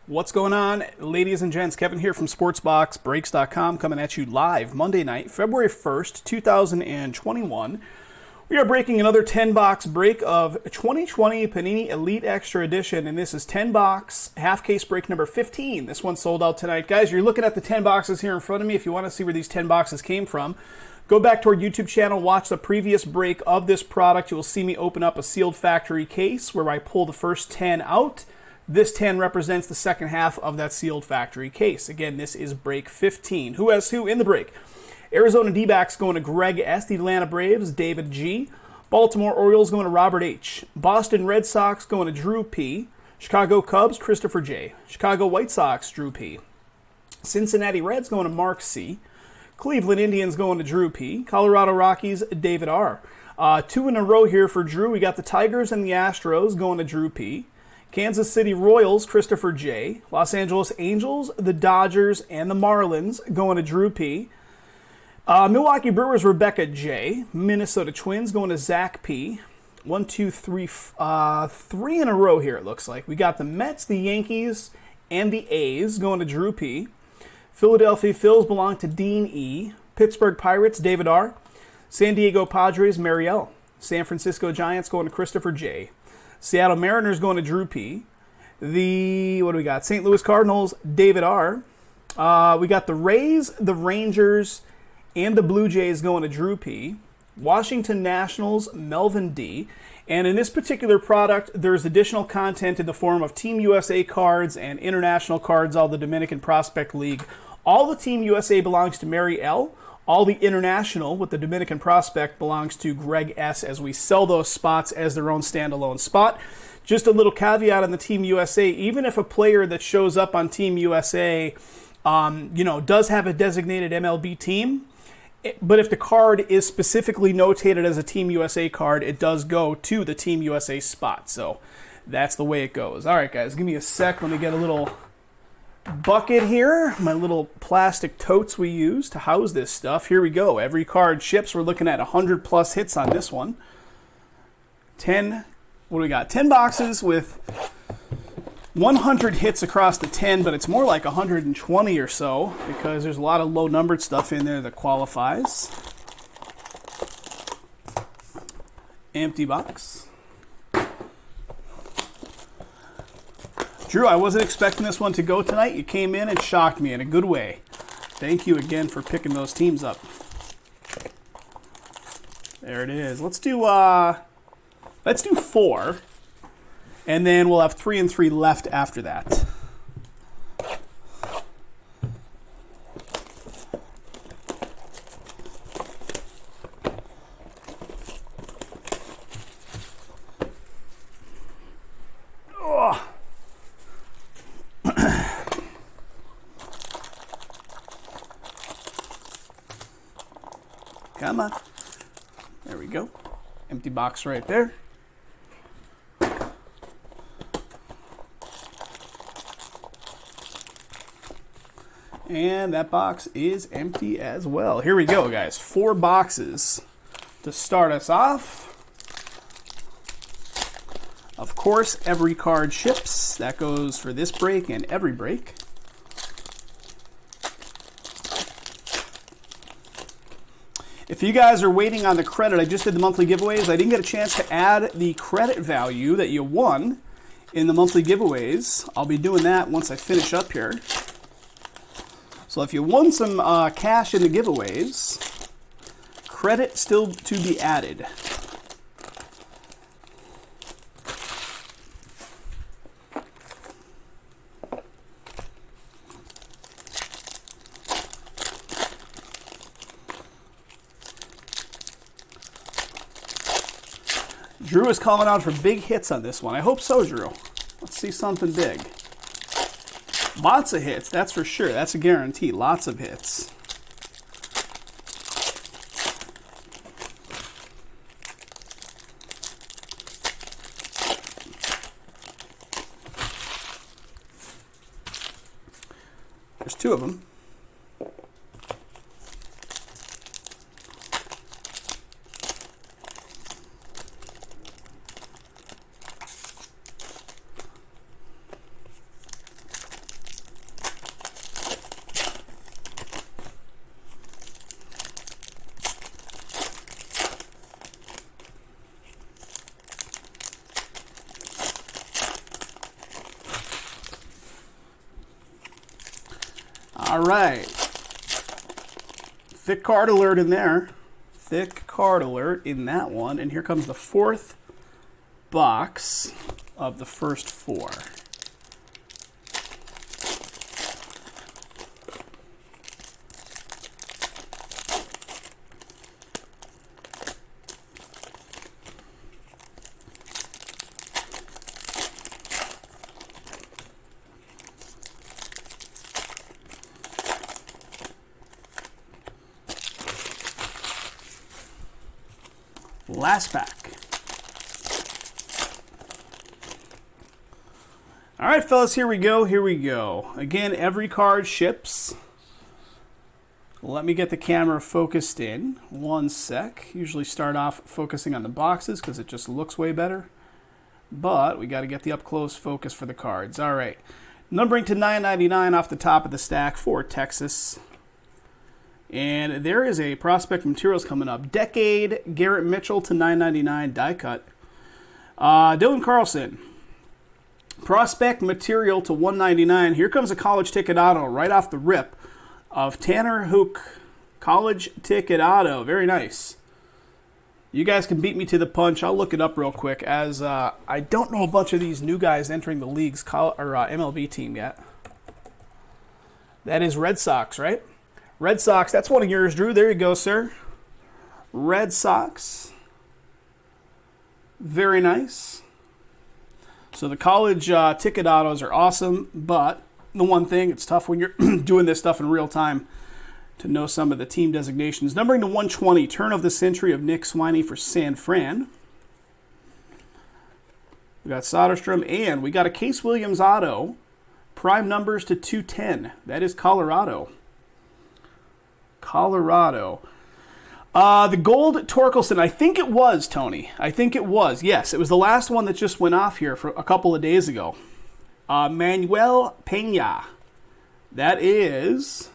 What's going on, ladies and gents? Kevin here from SportsBoxBreaks.com, coming at you live Monday night, February 1st, 2021. We are breaking another 10-box break of 2020 Panini Elite Extra Edition, and this is 10-box half-case break number 15. This one sold out tonight. Guys, you're looking at the 10 boxes here in front of me. If you want to see where these 10 boxes came from, go back to our YouTube channel, watch the previous break of this product. You will see me open up a sealed factory case where I pull the first 10 out. This 10 represents the second half of that sealed factory case. Again, this is break 15. Who has who in the break? Arizona D-backs going to Greg S. The Atlanta Braves, David G. Baltimore Orioles going to Robert H. Boston Red Sox going to Drew P. Chicago Cubs, Christopher J. Chicago White Sox, Drew P. Cincinnati Reds going to Mark C. Cleveland Indians going to Drew P. Colorado Rockies, David R. Two in a row here for Drew. We got the Tigers and the Astros going to Drew P. Kansas City Royals, Christopher J. Los Angeles Angels, the Dodgers, and the Marlins going to Drew P. Milwaukee Brewers, Rebecca J. Minnesota Twins going to Zach P. 1, 2, 3, 3 in a row here, it looks like. We got the Mets, the Yankees, and the A's going to Drew P. Philadelphia Phils belong to Dean E. Pittsburgh Pirates, David R. San Diego Padres, Mary L. San Francisco Giants going to Christopher J. Seattle Mariners going to Drew P. What do we got? St. Louis Cardinals, David R. We got the Rays, the Rangers, and the Blue Jays going to Drew P. Washington Nationals, Melvin D. And in this particular product, there's additional content in the form of Team USA cards and international cards, all the Dominican Prospect League. All the Team USA belongs to Mary L. All the international with the Dominican Prospect belongs to Greg S. as we sell those spots as their own standalone spot. Just a little caveat on the Team USA, even if a player that shows up on Team USA does have a designated MLB team, but if the card is specifically notated as a Team USA card, it does go to the Team USA spot. So that's the way it goes. All right, guys, give me a sec. Let me get a little bucket here, my little plastic totes we use to house this stuff. Here we go. Every card ships. We're looking at 100 plus hits on this one. 10, what do we got? 10 boxes with 100 hits across the 10, but it's more like 120 or so because there's a lot of low numbered stuff in there that qualifies. Empty box. Drew, I wasn't expecting this one to go tonight. You came in and shocked me in a good way. Thank you again for picking those teams up. There it is. Let's do 4, and then we'll have 3 and 3 left after that. Come on. There we go. Empty box right there. And that box is empty as well. Here we go, guys. 4 boxes to start us off. Of course, every card ships. That goes for this break and every break. If you guys are waiting on the credit, I just did the monthly giveaways. I didn't get a chance to add the credit value that you won in the monthly giveaways. I'll be doing that once I finish up here. So if you won some cash in the giveaways, credit still to be added. Drew is calling out for big hits on this one. I hope so, Drew. Let's see something big. Lots of hits, that's for sure. That's a guarantee. Lots of hits. There's 2 of them. All right. Thick card alert in there. Thick card alert in that one. And here comes the fourth box of the first four. Last pack. All right, fellas, here we go. Here we go. Again, every card ships. Let me get the camera focused in. One sec. Usually start off focusing on the boxes because it just looks way better. But we got to get the up-close focus for the cards. All right. Numbering to $9.99 off the top of the stack for Texas. And there is a Prospect Materials coming up. Decade Garrett Mitchell to $9.99 die cut. Dylan Carlson. Prospect Material to $1.99. Here comes a college ticket auto right off the rip of Tanner Hook. College ticket auto. Very nice. You guys can beat me to the punch. I'll look it up real quick as I don't know a bunch of these new guys entering the league's MLB team yet. That is Red Sox, right? Red Sox, that's one of yours, Drew. There you go, sir. Red Sox. Very nice. So the college ticket autos are awesome, but the one thing, it's tough when you're doing this stuff in real time to know some of the team designations. Numbering to 120, turn of the century of Nick Swiney for San Fran. We got Soderstrom, and we got a Case Williams auto. Prime numbers to 210. That is Colorado. Colorado. The gold Torkelson, I think it was, Tony. I think it was. Yes, it was the last one that just went off here for a couple of days ago. Manuel Pena. That is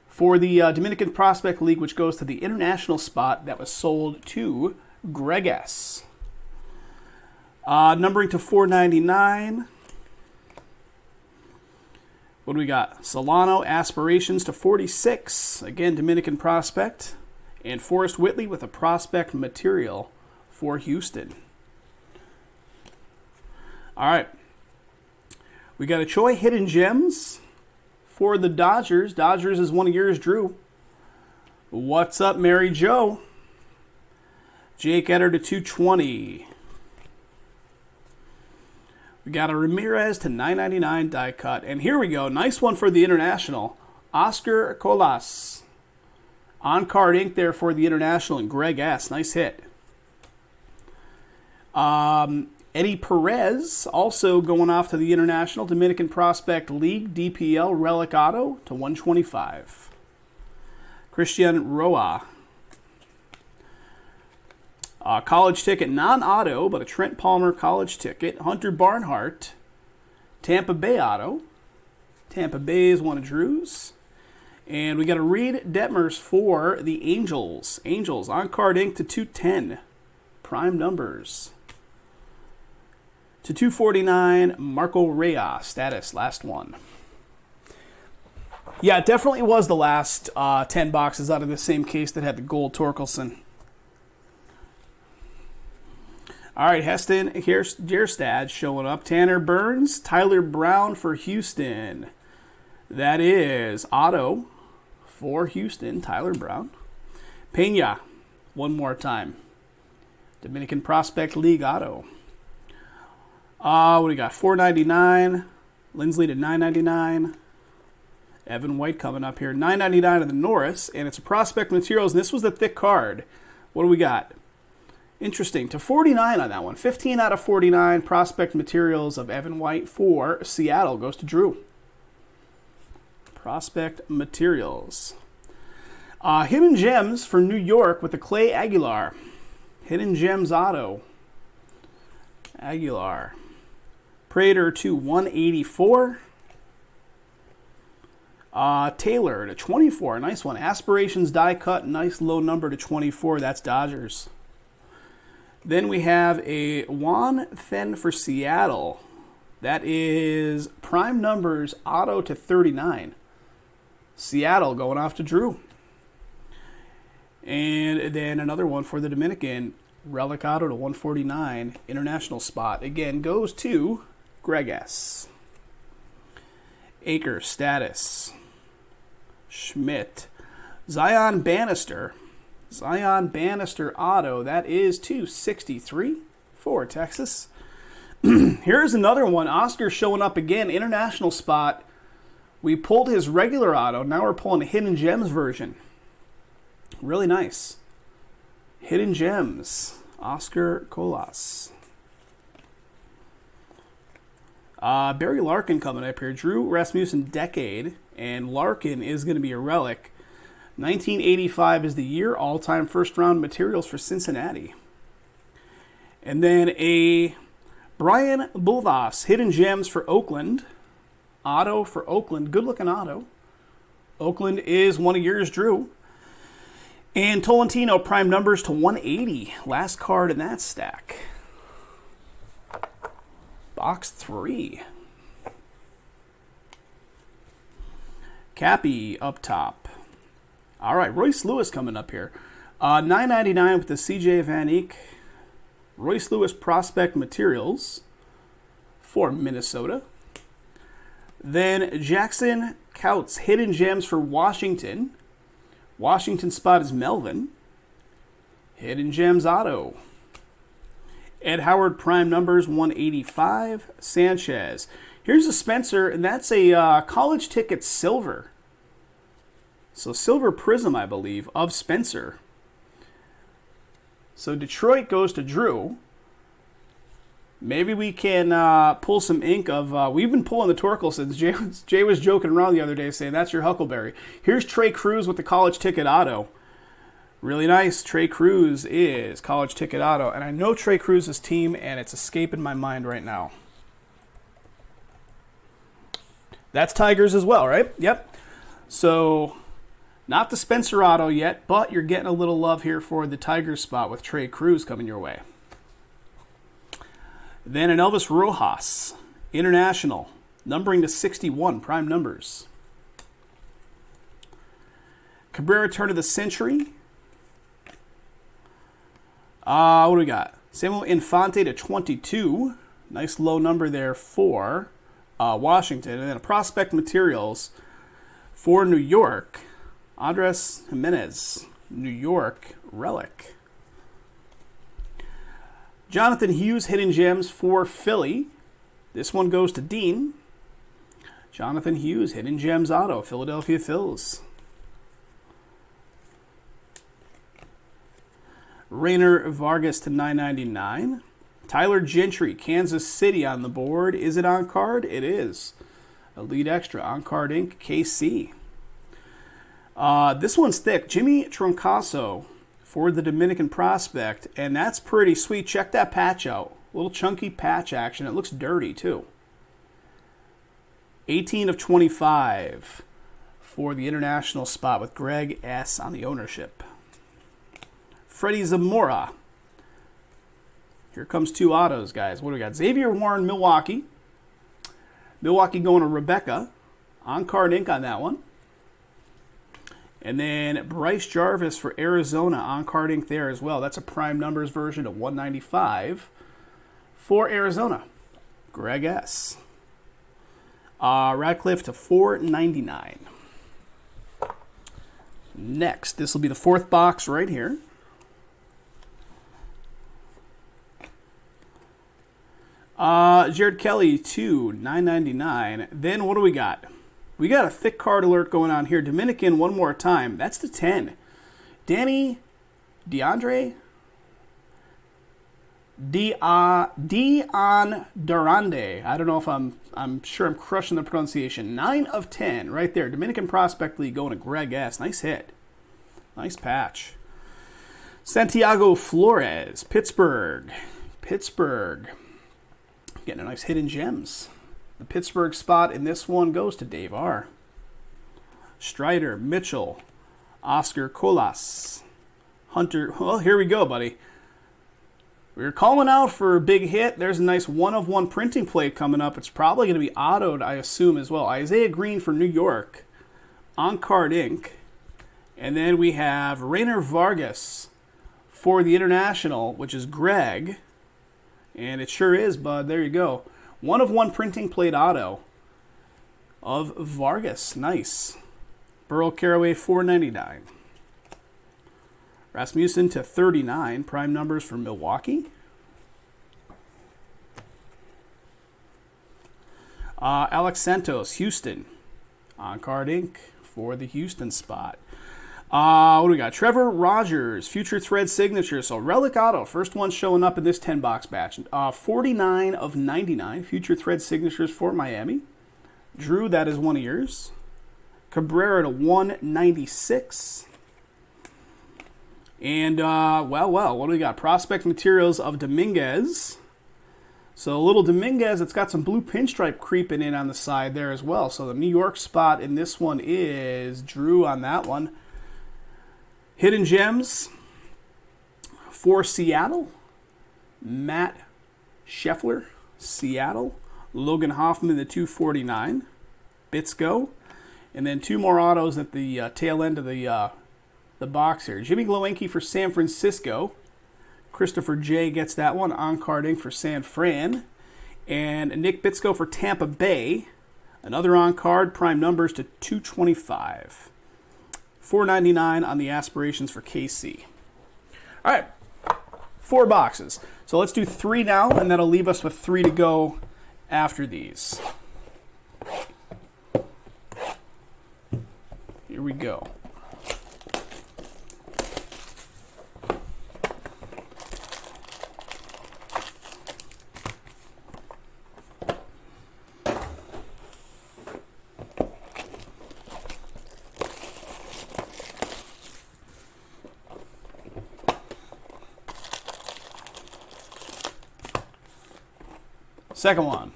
for the Dominican Prospect League, which goes to the international spot that was sold to Greg S. Numbering to $4.99. What do we got? Solano Aspirations to 46. Again, Dominican Prospect. And Forrest Whitley with a Prospect Material for Houston. All right. We got a Choi Hidden Gems for the Dodgers. Dodgers is one of yours, Drew. What's up, Mary Jo? Jake Etter to 220. We got a Ramirez to $9.99 die cut. And here we go. Nice one for the international. Oscar Colas. On card ink there for the international and Greg S. Nice hit. Eddie Perez also going off to the international. Dominican Prospect League DPL Relic Auto to $125. Christian Roa. College ticket, non-auto, but a Trent Palmer college ticket. Hunter Barnhart, Tampa Bay auto. Tampa Bay is one of Drew's. And we got a Reed Detmers for the Angels. Angels, on-card ink to 210. Prime numbers. To 249, Marco Reyes. Status, last one. Yeah, it definitely was the last 10 boxes out of the same case that had the gold Torkelson. All right, Heston Jerstad showing up. Tanner Burns, Tyler Brown for Houston. That is auto for Houston, Tyler Brown. Pena, one more time. Dominican Prospect League auto. What do we got? $4.99. Lindsley to $9.99. Evan White coming up here. $9.99 of the Norris, and it's a Prospect Materials, and this was the thick card. What do we got? Interesting. To 49 on that one. 15 out of 49 Prospect Materials of Evan White for Seattle. Goes to Drew. Prospect Materials. Hidden Gems for New York with the Clay Aguilar. Hidden Gems auto. Aguilar. Prater to 184. Taylor to 24. Nice one. Aspirations die cut. Nice low number to 24. That's Dodgers. Then we have a Juan Fen for Seattle. That is prime numbers auto to 39. Seattle going off to Drew. And then another one for the Dominican. Relic auto to 149. International spot. Again, goes to Greg S. Acre status. Schmidt. Zion Bannister. Zion Bannister auto. That is 263 for Texas. Here's another one. Oscar showing up again. International spot. We pulled his regular auto. Now we're pulling a Hidden Gems version. Really nice. Hidden Gems. Oscar Colas. Barry Larkin coming up here. Drew Rasmussen Decade. And Larkin is going to be a relic. 1985 is the year. All-time first-round materials for Cincinnati. And then a Brian Bulvas. Hidden Gems for Oakland. Auto for Oakland. Good-looking auto. Oakland is one of yours, Drew. And Tolentino prime numbers to 180. Last card in that stack. Box 3. Cappy up top. All right, Royce Lewis coming up here. $9.99 with the CJ Van Eyck. Royce Lewis Prospect Materials for Minnesota. Then Jackson Couts Hidden Gems for Washington. Washington spot is Melvin. Hidden Gems auto. Ed Howard prime numbers 185. Sanchez. Here's a Spencer, and that's a college ticket silver. So silver prism, I believe, of Spencer. So Detroit goes to Drew. Maybe we can pull some ink of... we've been pulling the Torkel since Jay was joking around the other day saying, that's your Huckleberry. Here's Trey Cruz with the college ticket auto. Really nice. Trey Cruz is college ticket auto. And I know Trey Cruz's team, and it's escaping my mind right now. That's Tigers as well, right? Yep. So, not the Spencer auto yet, but you're getting a little love here for the Tigers spot with Trey Cruz coming your way. Then an Elvis Rojas, International, numbering to 61, prime numbers. Cabrera turn of the century. What do we got? Samuel Infante to 22. Nice low number there for Washington. And then a Prospect Materials for New York. Andres Jimenez, New York relic. Jonathan Hughes, Hidden Gems for Philly. This one goes to Dean. Jonathan Hughes, Hidden Gems auto, Philadelphia Phils. Rainer Vargas to 999. Tyler Gentry, Kansas City on the board. Is it on card? It is. Elite Extra, on card ink, KC. This one's thick. Jimmy Troncaso for the Dominican Prospect, and that's pretty sweet. Check that patch out. A little chunky patch action. It looks dirty, too. 18 of 25 for the international spot with Greg S. on the ownership. Freddie Zamora. Here comes two autos, guys. What do we got? Xavier Warren, Milwaukee. Milwaukee going to Rebecca. On-card ink on that one. And then Bryce Jarvis for Arizona, on-card ink there as well. That's a prime numbers version of 195 for Arizona. Greg S. Radcliffe to 499. Next, this will be the fourth box right here. Jared Kelly to 999. Then what do we got? We got a thick card alert going on here. Dominican one more time. That's the 10. Dion Durande. I don't know if I'm sure I'm crushing the pronunciation. 9 of 10 right there. Dominican Prospect League going to Greg S. Nice hit. Nice patch. Santiago Flores, Pittsburgh. Getting a nice Hidden Gems. The Pittsburgh spot in this one goes to Dave R. Strider, Mitchell, Oscar Colas, Hunter. Well, here we go, buddy. We're calling out for a big hit. There's a nice one-of-one printing plate coming up. It's probably going to be autoed, I assume, as well. Isaiah Green for New York. on-card ink. And then we have Rainer Vargas for the International, which is Greg. And it sure is, bud. There you go. 1/1 printing plate auto of Vargas. Nice. Burl Carraway, $4.99. Rasmussen to 39. Prime numbers for Milwaukee. Alex Santos, Houston. On-card ink for the Houston spot. What do we got? Trevor Rogers, Future Thread signature. So relic auto, first one showing up in this 10-box batch. 49/99 Future Thread signatures for Miami. Drew, that is one of yours. Cabrera to 196. And, well, what do we got? Prospect materials of Dominguez. So little Dominguez, it's got some blue pinstripe creeping in on the side there as well. So the New York spot in this one is Drew on that one. Hidden Gems for Seattle. Matt Scheffler, Seattle. Logan Hoffman, the 249. Bitsko. And then two more autos at the tail end of the box here. Jimmy Glowinky for San Francisco. Christopher J gets that one. On-card ink for San Fran. And Nick Bitsko for Tampa Bay. Another on-card, prime numbers to 225. $4.99 on the aspirations for KC. All right, 4 boxes. So let's do 3 now, and that'll leave us with 3 to go after these. Here we go. Second one.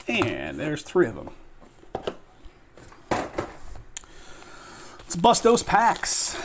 And there's 3 of them. Let's bust those packs.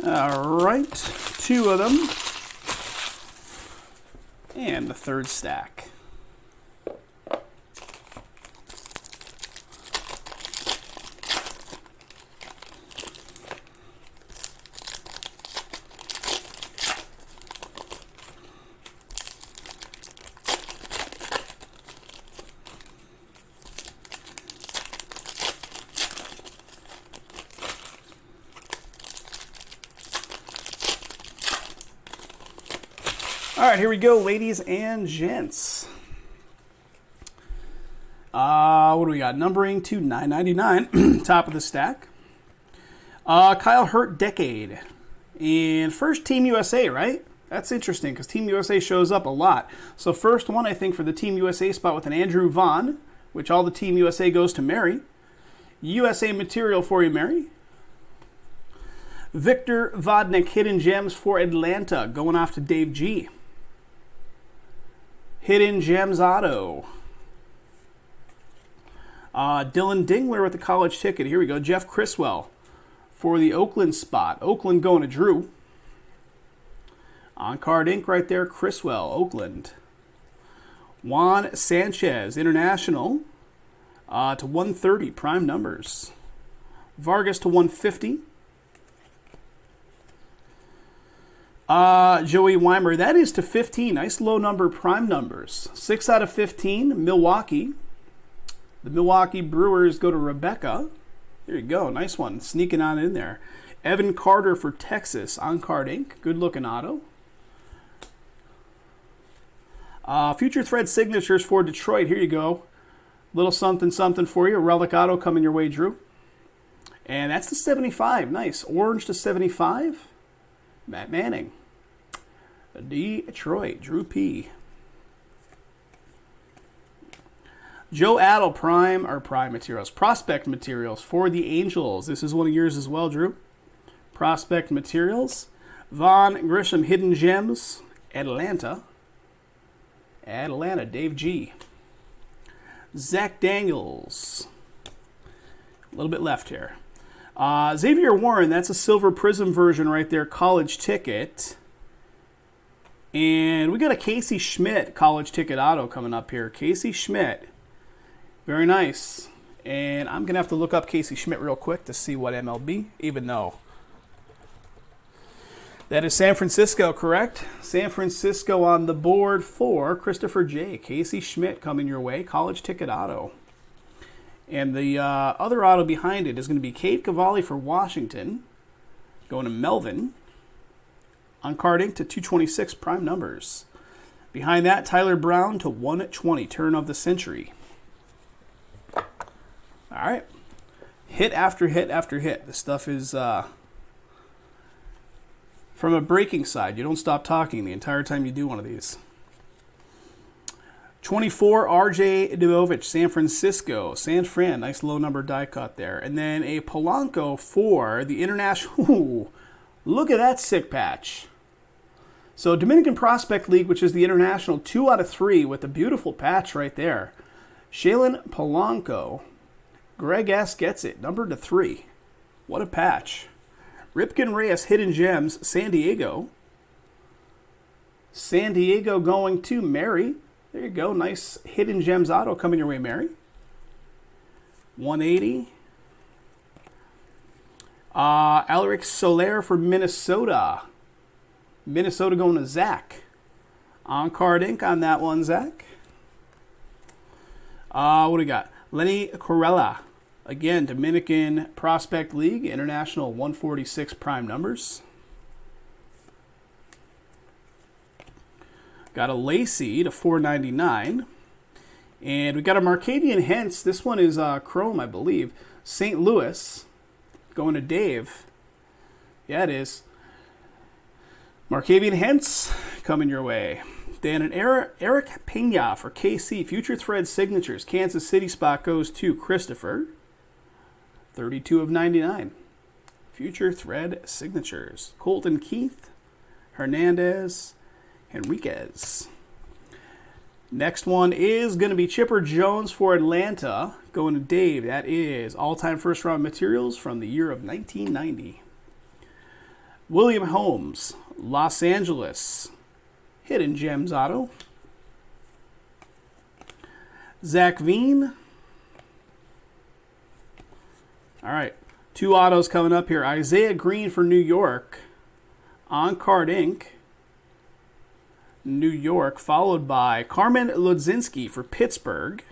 All right, 2 of them. And the 3rd stack. All right, here we go, ladies and gents. What do we got? Numbering to $9.99, top of the stack. Kyle Hurt Decade. And first Team USA, right? That's interesting because Team USA shows up a lot. So first one, I think, for the Team USA spot with an Andrew Vaughn, which all the Team USA goes to Mary. USA material for you, Mary. Victor Vodnik, Hidden Gems for Atlanta, going off to Dave G. Hidden Gems auto. Dylan Dingler with the college ticket. Here we go. Jeff Criswell for the Oakland spot. Oakland going to Drew. On-card ink right there. Criswell, Oakland. Juan Sanchez, International. To 130, prime numbers. Vargas to 150. Joey Weimer, that is to 15. Nice low number prime numbers. 6 out of 15, Milwaukee. The Milwaukee Brewers go to Rebecca. There you go. Nice one. Sneaking on in there. Evan Carter for Texas on Card Inc. Good looking auto. Future Thread signatures for Detroit. Here you go. Little something something for you. Relic auto coming your way, Drew. And that's the 75. Nice. Orange to 75. Matt Manning. Detroit. Drew P. Joe Adel, prime materials. Prospect materials for the Angels. This is one of yours as well, Drew. Prospect materials. Von Grisham, hidden gems. Atlanta, Dave G. Zach Daniels. A little bit left here. Xavier Warren, that's a silver prism version right there, college ticket. And we got a Casey Schmidt college ticket auto coming up here. Casey Schmidt. Very nice. And I'm going to have to look up Casey Schmidt real quick to see what MLB, even though. That is San Francisco, correct? San Francisco on the board for Christopher J. Casey Schmidt coming your way, college ticket auto. And the other auto behind it is going to be Cade Cavalli for Washington, going to Melvin. On Card Inc. to 226 prime numbers. Behind that, Tyler Brown to 120, turn of the century. All right. Hit after hit after hit. This stuff is, from a breaking side, you don't stop talking the entire time you do one of these. 24, R.J. Dubovich, San Francisco. San Fran, nice low number die cut there. And then a Polanco for the International. Ooh, look at that sick patch. So Dominican Prospect League, which is the International, 2 out of 3 with a beautiful patch right there. Shailen Polanco. Greg S. gets it, numbered to 3. What a patch. Ripken Reyes, Hidden Gems, San Diego. San Diego going to Mary. There you go, nice Hidden Gems auto coming your way, Mary. 180. Alric Soler for Minnesota. Minnesota going to Zach. On Card Inc. on that one, Zach. What do we got? Lenny Corella. Again, Dominican Prospect League, International 146 prime numbers. Got a Lacey to 499. And we got a Markavian Hentz. This one is Chrome, I believe. St. Louis. Going to Dave. Yeah, it is. Markavian Hentz coming your way. Then an Eric Pena for KC. Future Thread signatures. Kansas City spot goes to Christopher. 32 of 99. Future Thread signatures. Colton Keith. Hernandez. Henriquez. Next one is going to be Chipper Jones for Atlanta. Going to Dave. That is all-time first-round materials from the year of 1990. William Holmes. Los Angeles. Hidden Gems auto. Zach Veen. All right. 2 autos coming up here. Isaiah Green for New York. On Card Inc. New York. Followed by Carmen Ludzinski for Pittsburgh.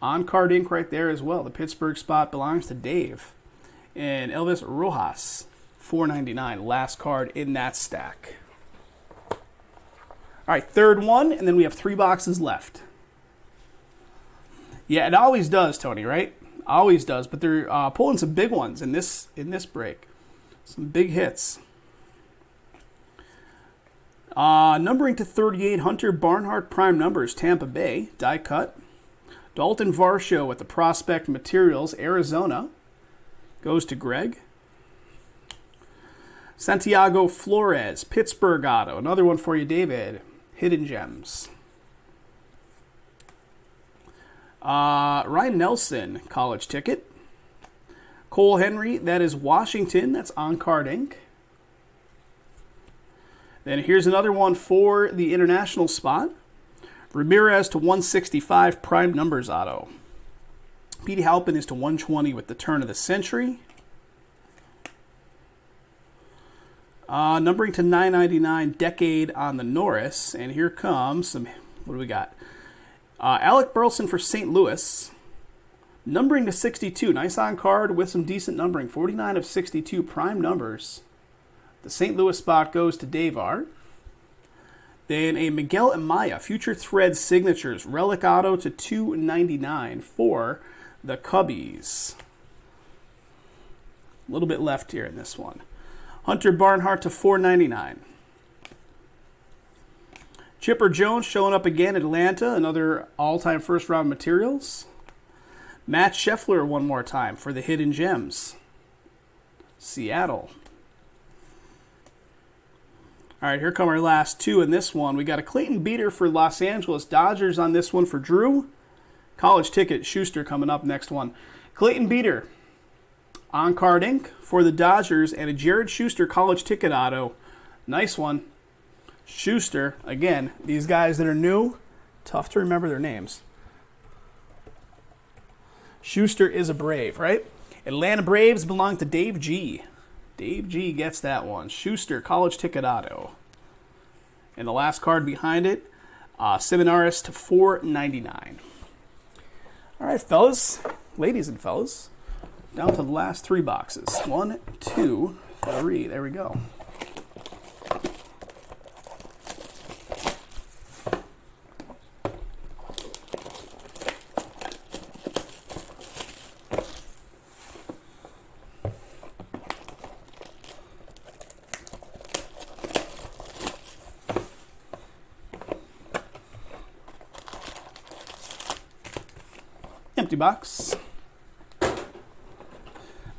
On Card Inc. right there as well. The Pittsburgh spot belongs to Dave. And Elvis Rojas. $4.99. Last card in that stack. All right, third one, and then we have 3 boxes left. Yeah, it always does, Tony, right? Always does, but they're pulling some big ones in this break. Some big hits. Numbering to 38, Hunter Barnhart prime numbers, Tampa Bay, die cut. Dalton Varsho with the Prospect Materials, Arizona, goes to Greg. Santiago Flores, Pittsburgh auto. Another one for you, David. Hidden Gems. Ryan Nelson, college ticket. Cole Henry, that is Washington. That's on Card Inc. Then here's another one for the international spot. Ramirez to 165, prime numbers auto. Petey Halpin is to 120 with the turn of the century. Numbering to 999, Decade on the Norris. And here comes some, what do we got? Alec Burleson for St. Louis. Numbering to 62. Nice on card with some decent numbering. 49 of 62 prime numbers. The St. Louis spot goes to Davar. Then a Miguel Amaya, Future Thread Signatures, Relic Auto to 299 for the Cubbies. A little bit left here in this one. Hunter Barnhart to 499. Chipper Jones showing up again at Atlanta, another all-time first-round materials. Matt Scheffler one more time for the Hidden Gems. Seattle. All right, here come our last two in this one. We got a Clayton Beater for Los Angeles Dodgers on this one for Drew. College Ticket, Schuster coming up next one. Clayton Beater, on-card ink for the Dodgers, and a Jared Schuster College Ticket auto. Nice one. Schuster, again, these guys that are new, tough to remember their names. Schuster is a Brave, right? Atlanta Braves belong to Dave G. Dave G gets that one. Schuster, College Ticket auto. And the last card behind it, Seminaris to $4.99. All right, fellas, ladies and fellas, down to the last three boxes. 1, 2, 3. There we go. Empty box.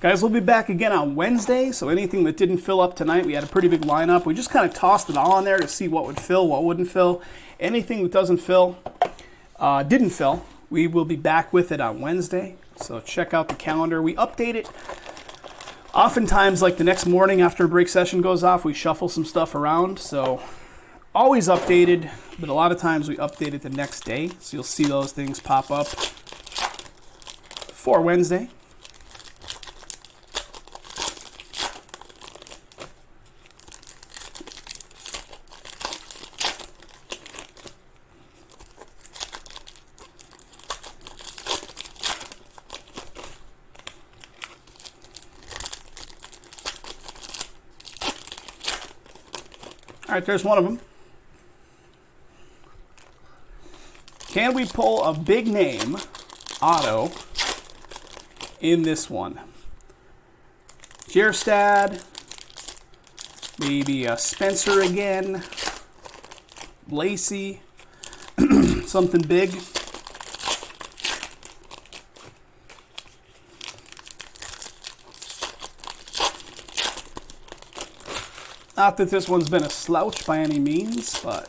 Guys, we'll be back again on Wednesday, so anything that didn't fill up tonight, we had a pretty big lineup. We just kind of tossed it all in there to see what would fill, what wouldn't fill. Anything that doesn't fill, didn't fill, we will be back with it on Wednesday. So check out the calendar. We update it. Oftentimes, like the next morning after a break session goes off, we shuffle some stuff around. So always updated, but a lot of times we update it the next day. So you'll see those things pop up for Wednesday. All right, there's one of them. Can we pull a big name auto in this one? Jerstad, maybe Spencer again, Lacey, something big. Not that this one's been a slouch by any means, but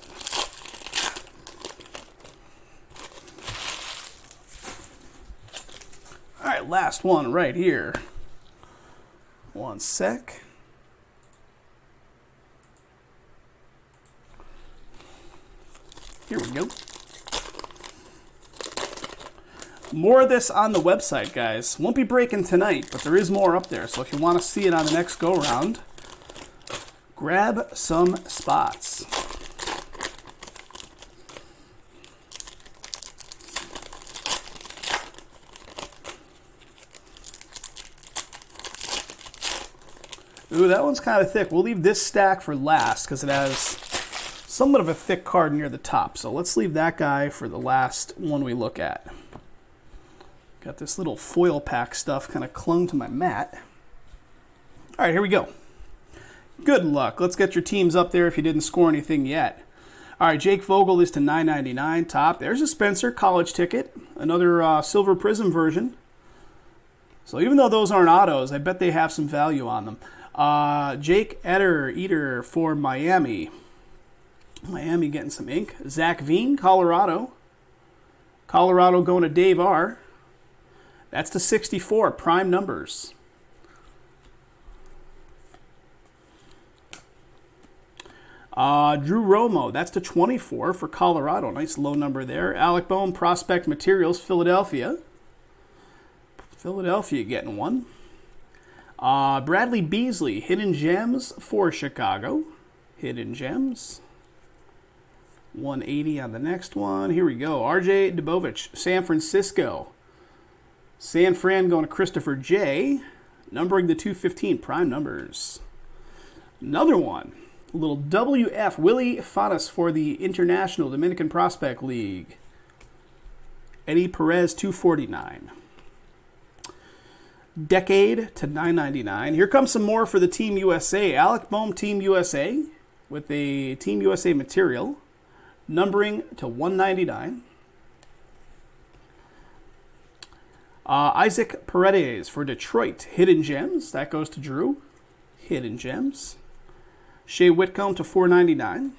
all right, last one right here. One sec. Here we go. More of this on the website, guys. Won't be breaking tonight, but there is more up there. So if you want to see it on the next go-round, grab some spots. Ooh, that one's kind of thick. We'll leave this stack for last because it has somewhat of a thick card near the top. So let's leave that guy for the last one we look at. Got this little foil pack stuff kind of clung to my mat. All right, here we go. Good luck. Let's get your teams up there if you didn't score anything yet. All right, Jake Vogel is to $9.99 top. There's a Spencer College Ticket, another Silver Prism version. So even though those aren't autos, I bet they have some value on them. Jake Eater for Miami. Miami getting some ink. Zach Veen, Colorado. Colorado going to Dave R. That's to 64, prime numbers. Drew Romo, that's to 24 for Colorado. Nice low number there. Alec Bohm, Prospect Materials, Philadelphia. Philadelphia getting one. Bradley Beasley, Hidden Gems for Chicago. Hidden Gems. 180 on the next one. Here we go. RJ Dubovich, San Francisco. San Fran going to Christopher J. Numbering the 215, prime numbers. Another one. A little WF, Willie Fadas for the International Dominican Prospect League. Eddie Perez, 249. Decade to 999. Here comes some more for the Team USA. Alec Boehm, Team USA, with the Team USA material. Numbering to 199. Isaac Paredes for Detroit. Hidden Gems. That goes to Drew. Hidden Gems. Shea Whitcomb to 499.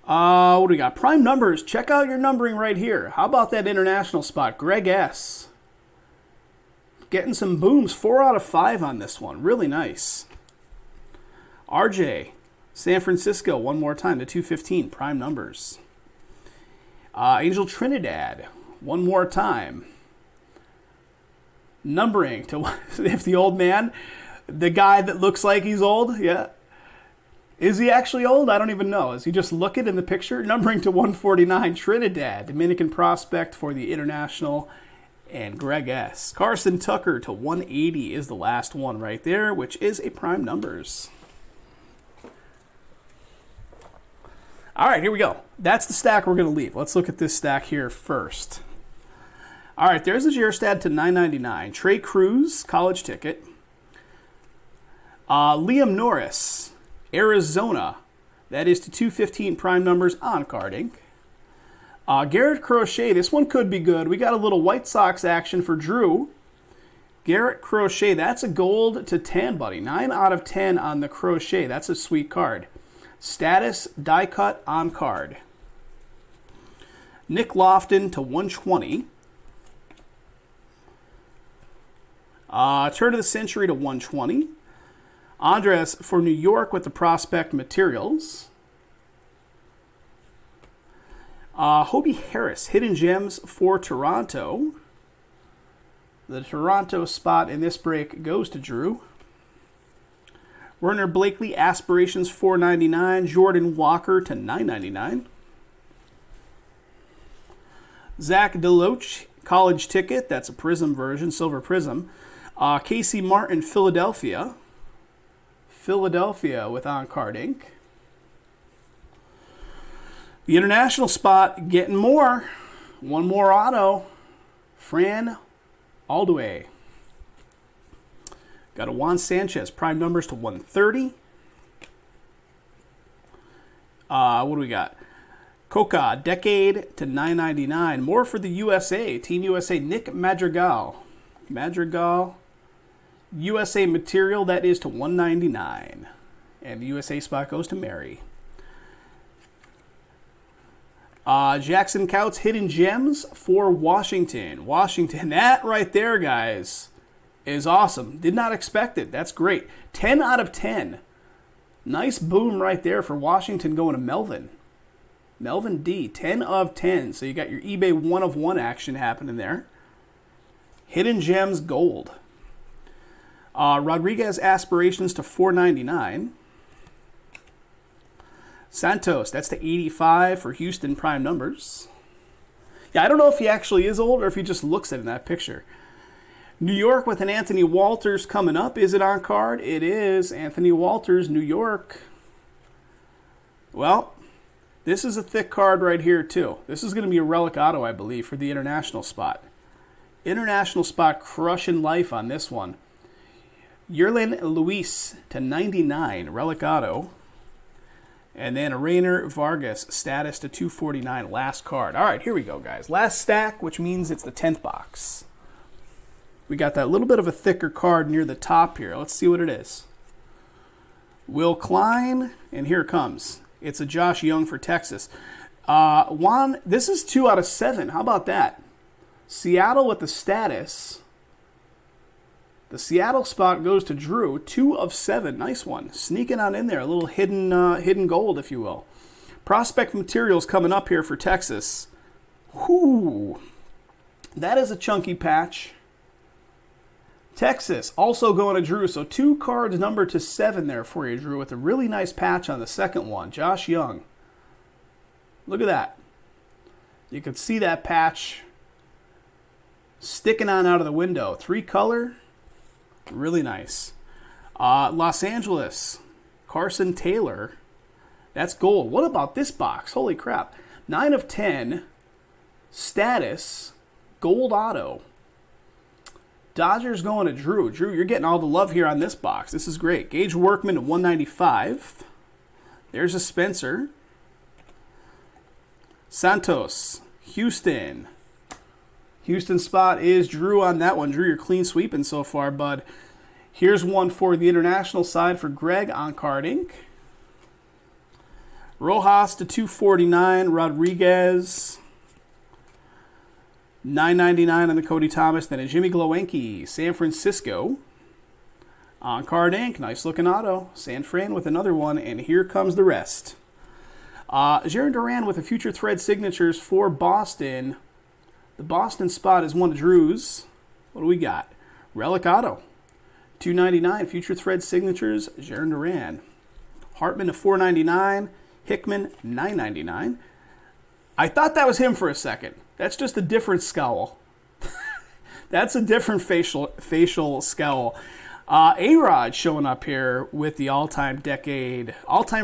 What do we got? Prime numbers. Check out your numbering right here. How about that international spot? Greg S. Getting some booms. 4 out of 5 on this one. Really nice. RJ. San Francisco. One more time. The 215. Prime numbers. Angel Trinidad. One more time. Numbering to, if the old man, the guy that looks like he's old, yeah. Is he actually old? I don't even know. Is he just looking in the picture? Numbering to 149, Trinidad, Dominican prospect for the International, and Greg S. Carson Tucker to 180 is the last one right there, which is a prime numbers. All right, here we go. That's the stack we're going to leave. Let's look at this stack here first. All right, there's a Gierstad to 999. Trey Cruz, college ticket. Liam Norris, Arizona. That is to 215 prime numbers on carding. Garrett Crochet, this one could be good. We got a little White Sox action for Drew. Garrett Crochet, that's a gold to 10, buddy. 9 out of 10 on the Crochet. That's a sweet card. Status, die cut on card. Nick Lofton to 120. Turn of the century to 120. Andres for New York with the prospect materials. Hobie Harris, Hidden Gems for Toronto. The Toronto spot in this break goes to Drew. Werner Blakely, Aspirations, $4.99. Jordan Walker to $9.99. Zach Deloach, college ticket. That's a Prism version, Silver Prism. Casey Martin, Philadelphia. Philadelphia with on-card ink. The international spot, getting more. One more auto. Fran Aldway. Got a Juan Sanchez, prime numbers to 130. What do we got? Coca, decade to 999. More for the USA. Team USA, Nick Madrigal. Madrigal, USA material, that is to 199. And the USA spot goes to Mary. Jackson Couts, Hidden Gems for Washington. Washington, that right there, guys, is awesome. Did not expect it. That's great. 10 out of 10. Nice boom right there for Washington going to Melvin. Melvin D, 10 of 10. So you got your eBay 1 of 1 action happening there. Hidden Gems gold. Rodriguez Aspirations to $4.99. Santos, that's the 85 for Houston prime numbers. Yeah, I don't know if he actually is old or if he just looks it in that picture. New York with an Anthony Walters coming up. Is it on card? It is. Anthony Walters, New York. Well, this is a thick card right here, too. This is going to be a relic auto, I believe, for the international spot. International spot crushing life on this one. Yerlin Luis to 99, relic auto. And then a Rainer Vargas, status to 249, last card. All right, here we go, guys. Last stack, which means it's the 10th box. We got that little bit of a thicker card near the top here. Let's see what it is. Will Klein, and here it comes. It's a Josh Young for Texas. Juan, this is 2 out of 7. How about that? Seattle with the status. The Seattle spot goes to Drew. 2 of 7. Nice one. Sneaking on in there. A little hidden gold, if you will. Prospect materials coming up here for Texas, also going to Drew. So 2 cards numbered to 7 there for you, Drew, with a really nice patch on the second one. Josh Young. Look at that. You can see that patch sticking on out of the window. 3 color. Really nice. Los Angeles, Carson Taylor. That's gold. What about this box? Holy crap. 9 of 10. Status. Gold auto. Dodgers going to Drew. Drew, you're getting all the love here on this box. This is great. Gage Workman at 195. There's a Spencer. Santos, Houston. Houston spot is Drew on that one. Drew, you're clean sweeping so far, bud. Here's one for the international side for Greg on Card Inc. Rojas to 249. Rodriguez. 999 on the Cody Thomas. Then a Jimmy Glowinski, San Francisco. On Card Inc. Nice looking auto. San Fran with another one. And here comes the rest. Jaron Duran with a Future Thread signatures for Boston. The Boston spot is one of Drew's. What do we got? Relic auto. 299 Future Thread signatures. Jaron Duran. Hartman to 499. Hickman 999. I thought that was him for a second. That's just a different scowl. That's a different facial scowl. A-Rod showing up here with the all-time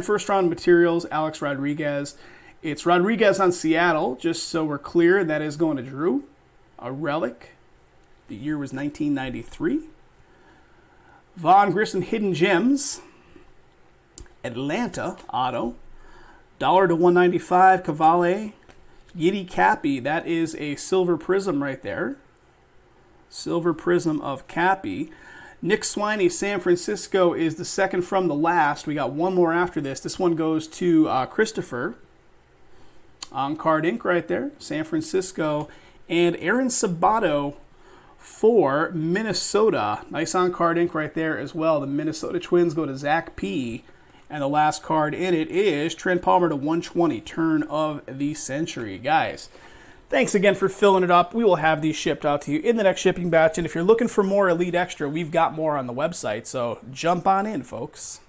first-round materials, Alex Rodriguez. It's Rodriguez on Seattle, just so we're clear. That is going to Drew. A relic. The year was 1993. Von Grissom Hidden Gems. Atlanta auto. $1 to 195. Cavale. Yiddy Cappy, that is a silver prism right there. Silver prism of Cappy. Nick Swiney, San Francisco, is the second from the last. We got one more after this. This one goes to Christopher. On Card Inc. right there, San Francisco. And Aaron Sabato for Minnesota. Nice on Card Inc. right there as well. The Minnesota Twins go to Zach P. And the last card in it is Trent Palmer to 120, turn of the century. Guys, thanks again for filling it up. We will have these shipped out to you in the next shipping batch. And if you're looking for more Elite Extra, we've got more on the website. So jump on in, folks.